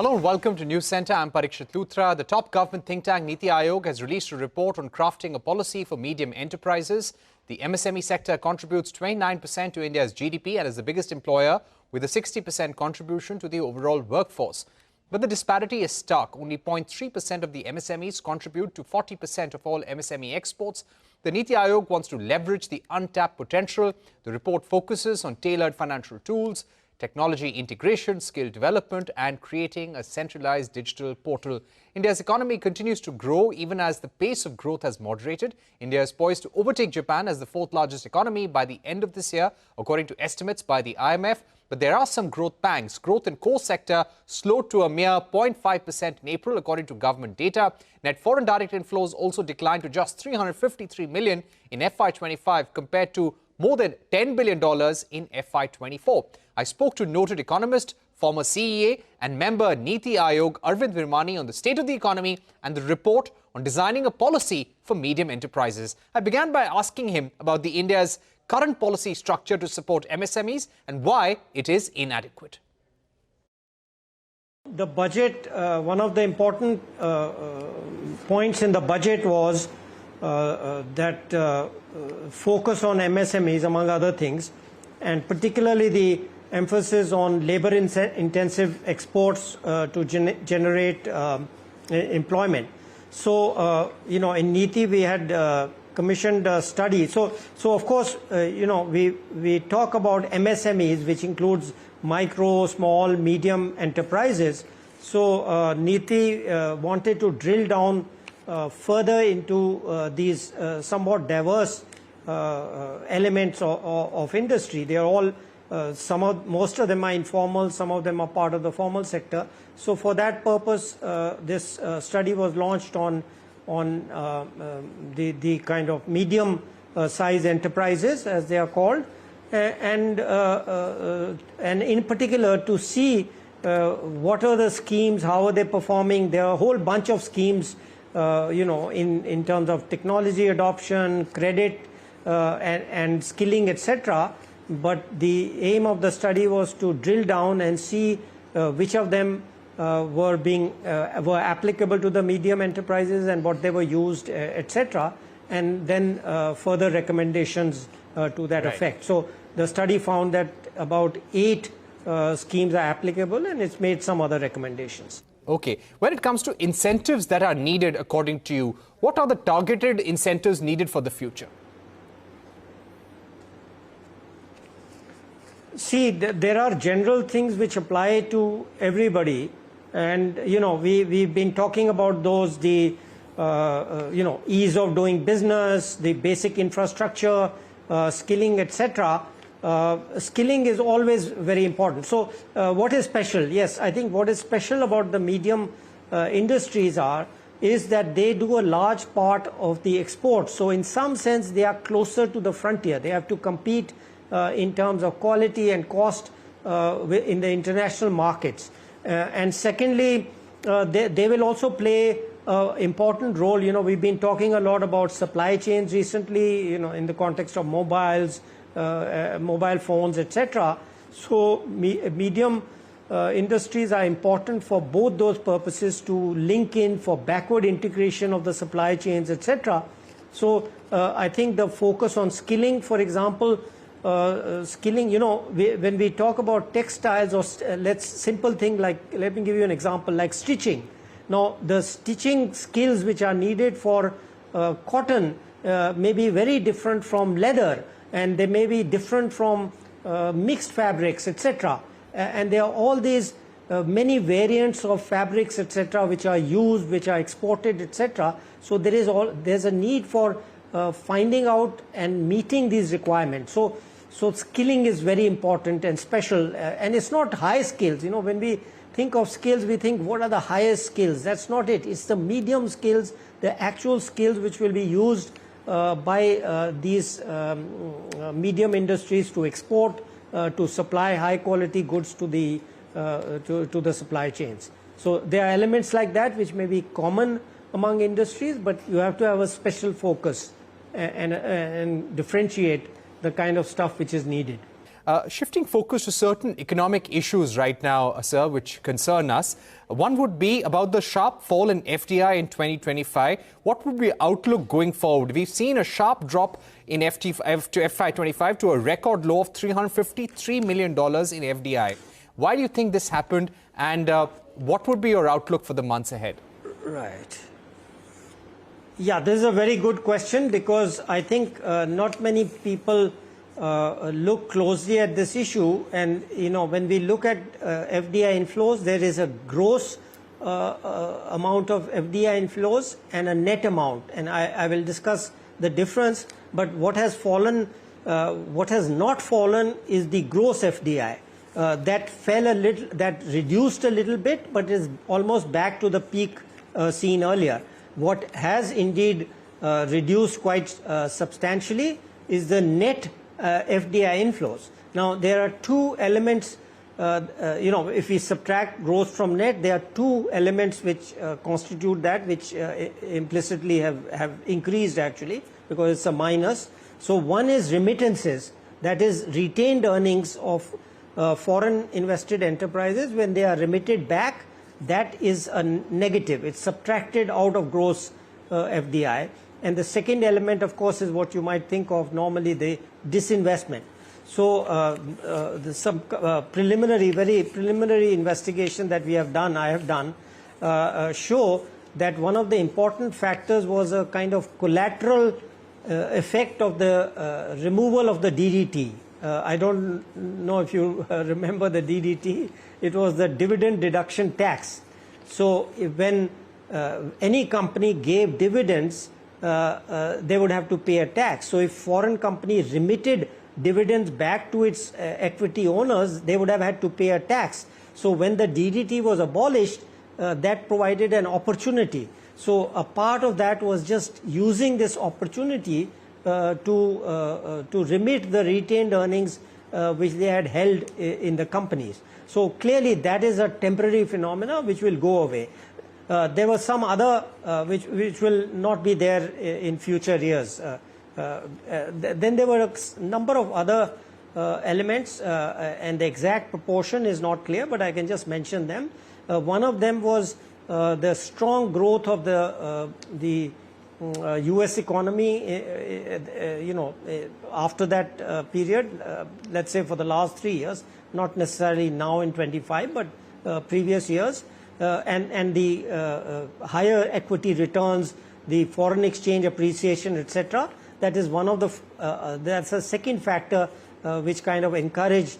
Hello and welcome to News Centre. I'm Parikshit Luthra. The top government think tank Niti Aayog has released a report on crafting a policy for medium enterprises. The MSME sector contributes 29% to India's GDP and is the biggest employer with a 60% contribution to the overall workforce. But the disparity is stark. Only 0.3% of the MSMEs contribute to 40% of all MSME exports. The Niti Aayog wants to leverage the untapped potential. The report focuses on tailored financial tools, technology integration, skill development, and creating a centralized digital portal. India's economy continues to grow even as the pace of growth has moderated. India is poised to overtake Japan as the fourth largest economy by the end of this year, according to estimates by the IMF. But there are some growth pangs. Growth in core sector slowed to a mere 0.5% in April, according to government data. Net foreign direct inflows also declined to just 353 million in FY25 compared to more than $10 billion in FY24. I spoke to noted economist, former CEA and member Niti Aayog Arvind Virmani on the state of the economy and the report on designing a policy for medium enterprises. I began by asking him about the India's current policy structure to support MSMEs and why it is inadequate. The budget, one of the important points in the budget was that focus on MSMEs, among other things, and particularly the emphasis on labor-intensive exports to generate employment. So, in Niti we had commissioned a study. So of course, we talk about MSMEs, which includes micro, small, medium enterprises. So Niti wanted to drill down further into these somewhat diverse elements of industry. They are all most of them are informal, some of them are part of the formal sector. So for that purpose, this study was launched on the kind of medium size enterprises, as they are called, and in particular to see what are the schemes, how are they performing. There are a whole bunch of schemes, in terms of technology adoption, credit, and skilling, etc. But the aim of the study was to drill down and see which of them were applicable to the medium enterprises and what they were used, etc. And then further recommendations to that effect. So the study found that about 8 schemes are applicable, and it's made some other recommendations. Okay. When it comes to incentives that are needed, according to you, what are the targeted incentives needed for the future? See, there are general things which apply to everybody. And, we've been talking about those, the, ease of doing business, the basic infrastructure, skilling, etc. Skilling is always very important. So what is special? Yes, I think what is special about the medium industries is that they do a large part of the exports. So in some sense, they are closer to the frontier. They have to compete in terms of quality and cost in the international markets. And secondly, they will also play an important role. We've been talking a lot about supply chains recently, in the context of mobiles, mobile phones, etc. So medium industries are important for both those purposes, to link in for backward integration of the supply chains, etc. So I think the focus on skilling, for example, skilling, when we talk about textiles, or simple thing like, let me give you an example, like stitching. Now, the stitching skills which are needed for cotton may be very different from leather, and they may be different from mixed fabrics, etc. And there are all these many variants of fabrics, etc., which are used, which are exported, etc. So there's a need for finding out and meeting these requirements. So skilling is very important and special, and it's not high skills. When we think of skills, we think, what are the highest skills? That's not it. It's the medium skills, the actual skills which will be used by these medium industries to export, to supply high quality goods to the supply chains. So there are elements like that which may be common among industries, but you have to have a special focus and differentiate the kind of stuff which is needed. Shifting focus to certain economic issues right now, sir, which concern us. One would be about the sharp fall in FDI in 2025. What would be your outlook going forward? We've seen a sharp drop in FY25 to a record low of $353 million in FDI. Why do you think this happened, and what would be your outlook for the months ahead? Right. Yeah, this is a very good question, because I think not many people look closely at this issue. And when we look at FDI inflows, there is a gross amount of FDI inflows and a net amount, and I will discuss the difference. But what has fallen, what has not fallen, is the gross FDI. That fell a little, that reduced a little bit, but is almost back to the peak seen earlier. What has indeed reduced quite substantially is the net FDI inflows. Now, there are two elements, if we subtract gross from net, there are two elements which constitute that, which implicitly have increased actually, because it's a minus. So one is remittances, that is retained earnings of foreign invested enterprises. When they are remitted back, that is a negative. It's subtracted out of gross FDI. And the second element, of course, is what you might think of normally, the disinvestment. So some very preliminary investigation that we have done, I have done, show that one of the important factors was a kind of collateral effect of the removal of the DDT. I don't know if you remember the DDT. It was the dividend deduction tax. So when any company gave dividends, they would have to pay a tax. So if foreign company remitted dividends back to its equity owners, they would have had to pay a tax. So when the DDT was abolished, that provided an opportunity. So a part of that was just using this opportunity to remit the retained earnings which they had held in the companies. So clearly that is a temporary phenomena which will go away. There were some other which will not be there in future years. Then there were a number of other elements, and the exact proportion is not clear, but I can just mention them. One of them was the strong growth of the U.S. economy, after that period, let's say for the last 3 years, not necessarily now in 25, but previous years, and the higher equity returns, the foreign exchange appreciation, etc. That is one of the, that's a second factor which kind of encouraged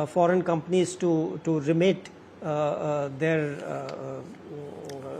foreign companies to remit their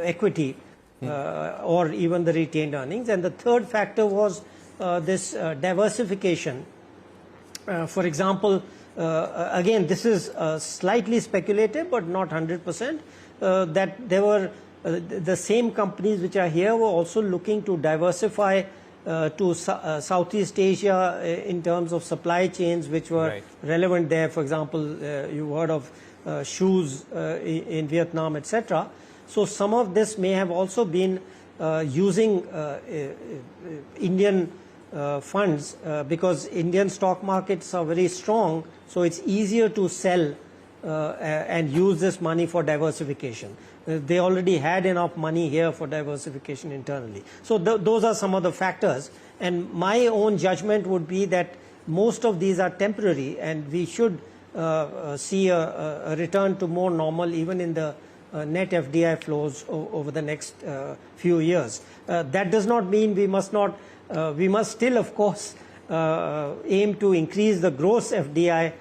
equity or even the retained earnings. And the third factor was this diversification. For example, again, this is slightly speculative, but not 100%, that there were the same companies which are here were also looking to diversify to Southeast Asia in terms of supply chains which were relevant there. For example, you heard of shoes in Vietnam, etc. So some of this may have also been using Indian funds because Indian stock markets are very strong, so it's easier to sell and use this money for diversification. They already had enough money here for diversification internally. So those are some of the factors, and my own judgment would be that most of these are temporary, and we should see a return to more normal even in the net FDI flows over the next few years. That does not mean we must not, we must still, of course, aim to increase the gross FDI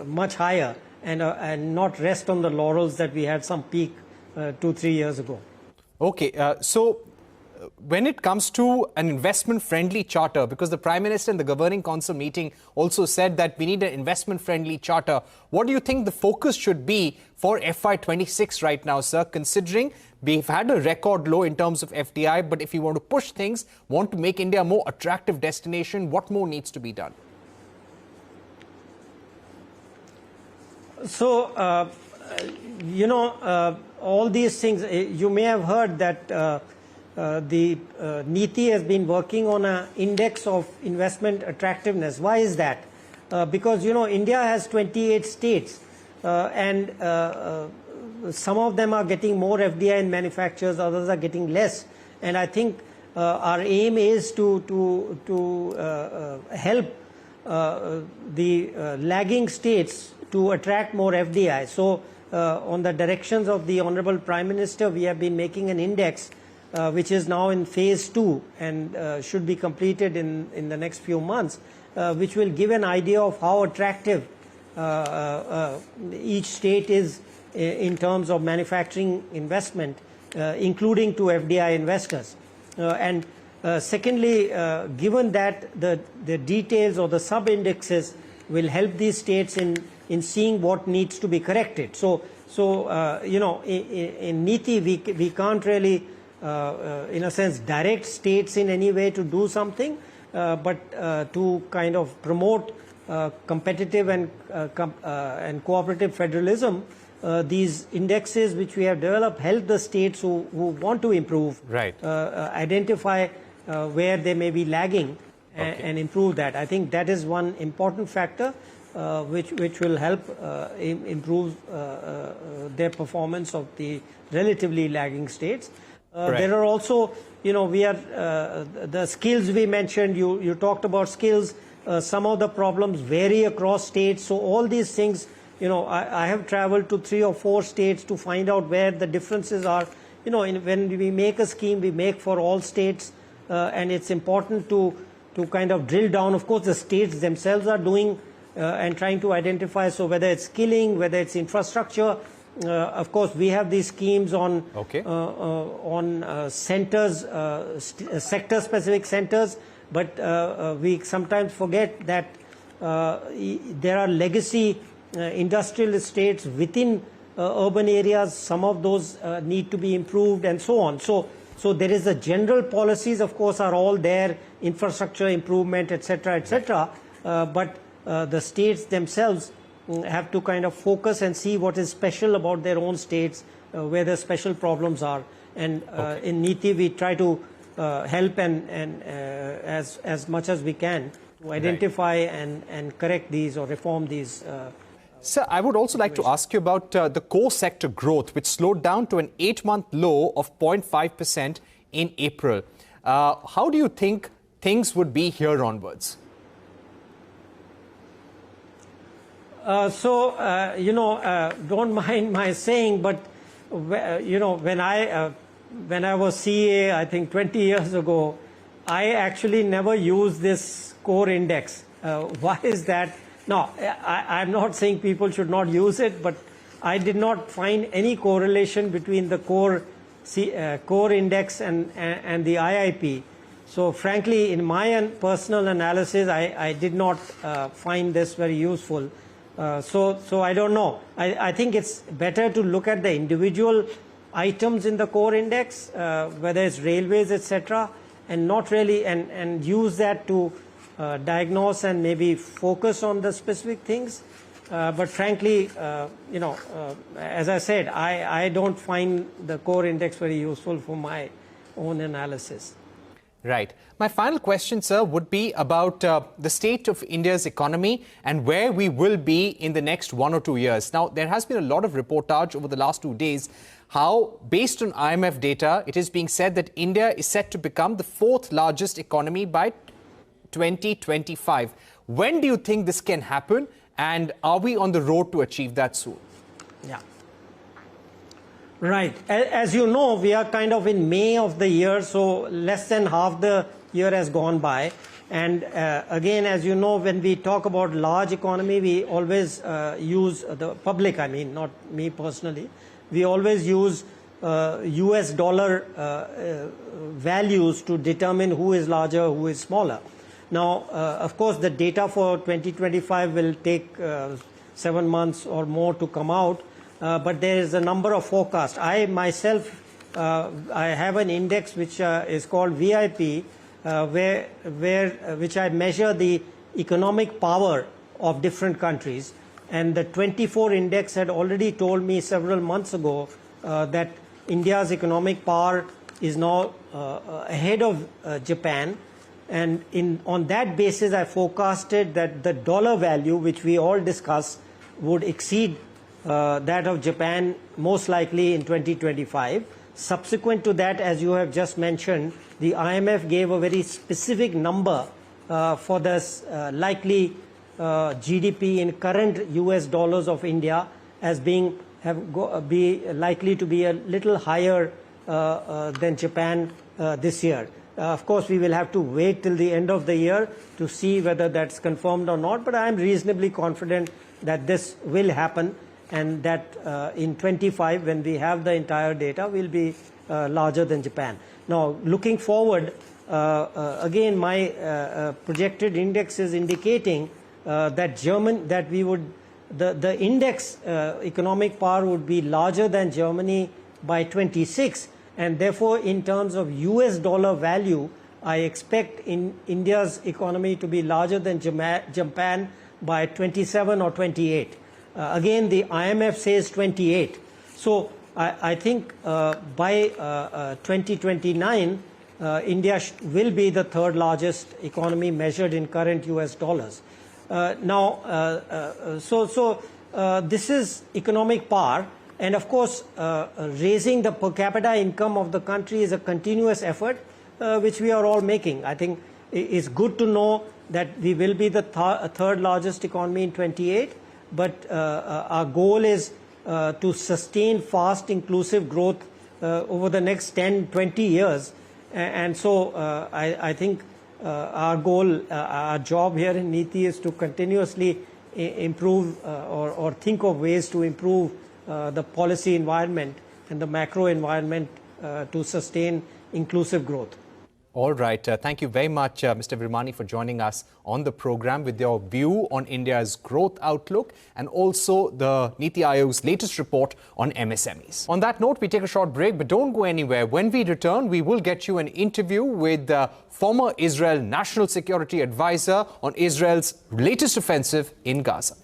much higher, and not rest on the laurels that we had some peak 2-3 years ago. Okay, so when it comes to an investment-friendly charter, because the Prime Minister and the Governing Council meeting also said that we need an investment-friendly charter, what do you think the focus should be for FY26 right now, sir, considering we've had a record low in terms of FDI, but if you want to push things, want to make India a more attractive destination, what more needs to be done? So, all these things, you may have heard that the Niti has been working on an index of investment attractiveness. Why is that? because, you know, India has 28 states and some of them are getting more FDI in manufacturers, others are getting less. And I think our aim is to help the lagging states to attract more FDI. So on the directions of the Honorable Prime Minister, we have been making an index which is now in phase 2 and should be completed in the next few months, which will give an idea of how attractive each state is in terms of manufacturing investment, including to FDI investors. And secondly, given that the details or the sub-indexes will help these states in seeing what needs to be corrected. So you know, in Niti, we can't really, in a sense, direct states in any way to do something, but to kind of promote competitive and cooperative federalism. These indexes which we have developed help the states who want to improve, identify where they may be lagging and improve that. I think that is one important factor which will help improve their performance of the relatively lagging states. There are also, you know, we are the skills we mentioned. You talked about skills. Some of the problems vary across states. So all these things, you know, I have traveled to 3 or 4 states to find out where the differences are. You know, when we make a scheme, we make for all states, and it's important to kind of drill down. Of course, the states themselves are doing and trying to identify. So whether it's skilling, whether it's infrastructure, of course, we have these schemes on centers, sector-specific centers, but we sometimes forget that there are legacy industrial estates within urban areas. Some of those need to be improved and so on. So there is the general policies, of course, are all there, infrastructure improvement, etc., etc. But the states themselves have to kind of focus and see what is special about their own states, where the special problems are. And in Niti, we try to help and as much as we can to identify and correct these or reform these. Sir, I would also like to ask you about the core sector growth, which slowed down to an 8-month low of 0.5% in April. How do you think things would be here onwards? You know, don't mind my saying, but you know, when I was CA, I think 20 years ago, I actually never used this core index. Why is that? No, I'm not saying people should not use it, but I did not find any correlation between the core index and the IIP. So frankly, in my personal analysis, I did not find this very useful. So I don't know. I think it's better to look at the individual items in the core index, whether it's railways, etc., and not really and use that to diagnose and maybe focus on the specific things. But frankly, you know, as I said, I don't find the core index very useful for my own analysis. Right. My final question, sir, would be about the state of India's economy and where we will be in the next 1 or 2 years. Now, there has been a lot of reportage over the last 2 days how, based on IMF data, it is being said that India is set to become the 4th largest economy by 2025. When do you think this can happen, and are we on the road to achieve that soon? Yeah. Right. As you know, we are kind of in May of the year, so less than half the year has gone by. And again, as you know, when we talk about large economy, we always use the public, I mean, not me personally. We always use US dollar values to determine who is larger, who is smaller. Now, of course, the data for 2025 will take 7 months or more to come out. But there is a number of forecasts. I myself, I have an index which is called VIP, which I measure the economic power of different countries. And the 24 index had already told me several months ago that India's economic power is now ahead of Japan. And on that basis, I forecasted that the dollar value, which we all discuss, would exceed that of Japan most likely in 2025. Subsequent to that, as you have just mentioned, the IMF gave a very specific number for this likely GDP in current US dollars of India as being likely to be a little higher than Japan this year. Of course, we will have to wait till the end of the year to see whether that's confirmed or not, but I am reasonably confident that this will happen, and that in 25, when we have the entire data, will be larger than Japan. Now, looking forward, again, my projected index is indicating that the index economic power would be larger than Germany by 26, and therefore, in terms of US dollar value, I expect in India's economy to be larger than Japan by 27 or 28. Again, the IMF says 28. So I think by 2029, India will be the third largest economy measured in current US dollars. This is economic power. And of course, raising the per capita income of the country is a continuous effort, which we are all making. I think it's good to know that we will be the third largest economy in 28, but our goal is to sustain fast, inclusive growth over the next 10, 20 years. And so I think our goal, our job here in Niti is to continuously improve or think of ways to improve the policy environment and the macro environment to sustain inclusive growth. All right. Thank you very much, Mr. Virmani, for joining us on the program with your view on India's growth outlook and also the Niti Aayog's latest report on MSMEs. On that note, we take a short break, but don't go anywhere. When we return, we will get you an interview with the former Israel National Security Advisor on Israel's latest offensive in Gaza.